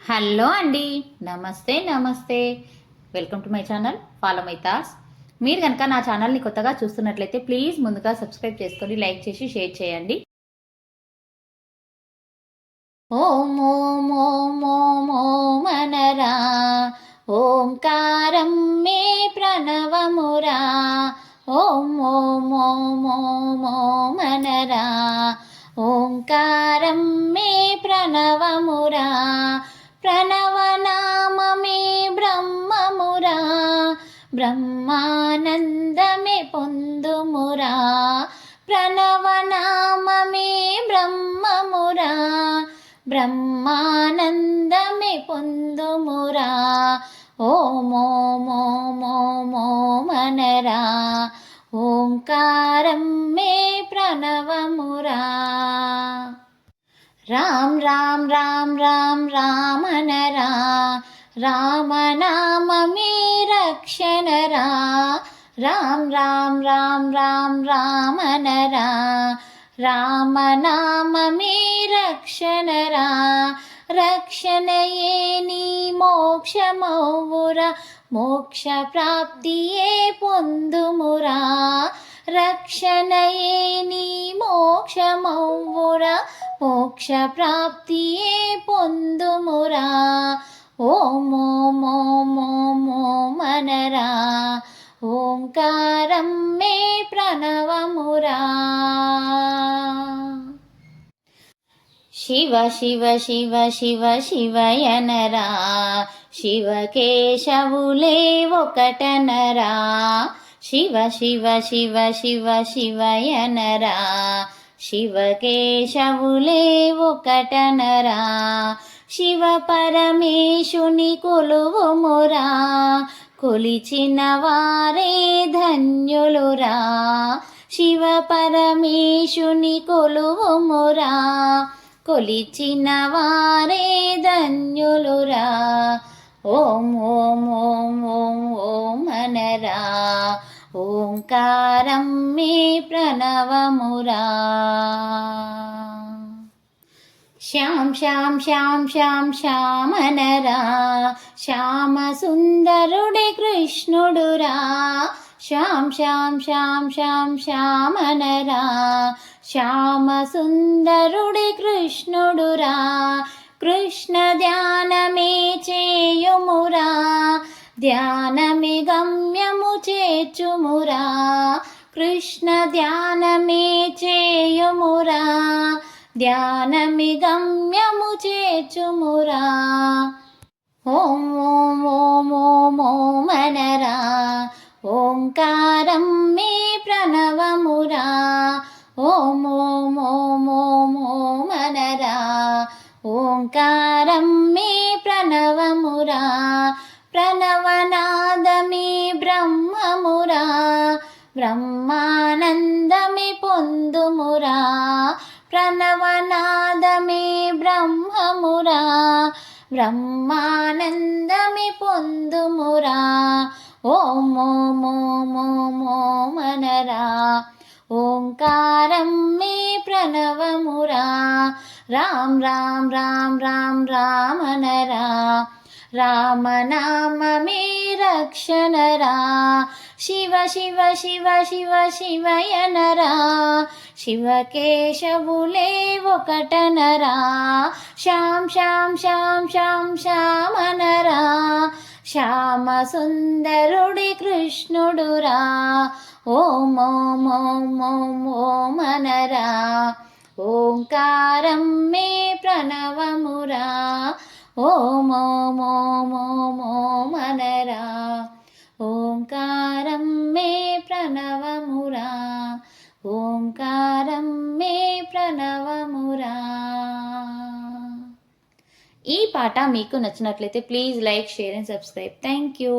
Hello అండి. నమస్తే నమస్తే. Welcome to my channel follow my thoughts. మీరు కనుక నా ఛానల్ని కొత్తగా చూస్తున్నట్లయితే ప్లీజ్ ముందుగా సబ్స్క్రైబ్ చేసుకొని లైక్ చేసి షేర్ చేయండి. ఓం ఓం ఓం ఓం ఓమనరా, ఓంకారం మే ప్రణవమురా. ఓం ఓం ఓం ఓం ఓమనరా, ఓంకారం మే ప్రణవమురా. ప్రణవనామమే బ్రహ్మమురా, బ్రహ్మానందమే పొందుమురా. ప్రణవనామమే బ్రహ్మమురా, బ్రహ్మానందమే పొందుమురా. ఓమోమోమోమోమనరా, ఓంకారం మే ప్రణవమురా. రామ్ రామ్ రామ్ రామ్ రామనరా, రామనామమే రక్షణరా. రామ్ రామ్ రామ్ రామ్ రామనరా, రామనామమే రక్షణరా. రక్షణయే నీ మోక్షమౌవురా, మోక్ష ప్రాప్తియే పొందుమురా. రక్షణయే నీ మోక్షమౌవురా, మోక్ష ప్రాప్తియే పొందుమురా. ఓమోమోమోమోమనరా, ఓంకారం మే ప్రణవమురా. శివ శివ శివ శివ శివయనరా, శివకేశవులే ఒకటనరా. శివ శివ శివ శివ శివయనరా, శివకేశవులే ఒకటనరా. శివ పరమేశుని కొలువుమురా, కొలిచిన వారే ధన్యులురా. శివ పరమేశుని కొలువుమురా, కొలిచిన వారే ధన్యులురా. ఓం ఓం ఓం ఓం ఓమనరా, ఓంకారం మే ప్రణవమురా. శ్యాం శ్యాం శ్యాం శ్యాం శ్యామనరా, శ్యామ సుందరుడే కృష్ణుడురా. శ్యాం శ్యాం శ్యాం శ్యాం శ్యామనరా, శ్యామ సుందరుడే కృష్ణుడురా. కృష్ణ ధ్యానమే చేయుమురా, ధ్యానమే గమ్యము చేర్చుమురా. కృష్ణ ధ్యానమే చేయుమురా, ధ్యానమి గమ్యము చేర్చుమురా. ఓం ఓం ఓం ఓం ఓమనరా, ఓంకారం మే ప్రణవమురా. ఓం ఓం ఓం ఓం ఓమనరా, ఓంకారం మే ప్రణవమురా. ప్రణవనాదమే బ్రహ్మమురా, బ్రహ్మానందమే పొందుమురా. ప్రణవనాదమే బ్రహ్మమురా, బ్రహ్మానందమే పొందుమురా. ఓం ఓం ఓం ఓం ఓమనరా, ఓంకారం మే ప్రణవమురా. రామ్ రామ్ రామ్ రామ్ రామనరా, రామనామమే రక్షణరా. శివ శివ శివ శివ శివయనరా, శివకేశవులే ఒకటనరా. శ్యాం శ్యాం శ్యాం శ్యాం శ్యామనరా, శ్యామ సుందరుడి కృష్ణుడురా. ఓం ఓం ఓం ఓం ఓమనరా, ఓంకారం మే ప్రణవమురా. ఓం ఓం ఓం ఓం ఓమనరా, ఓంకారం మే ప్రణవమురా. ఓంకారం మే ప్రణవమురా. ఈ పాట మీకు నచ్చినట్లయితే please like share and subscribe. Thank you.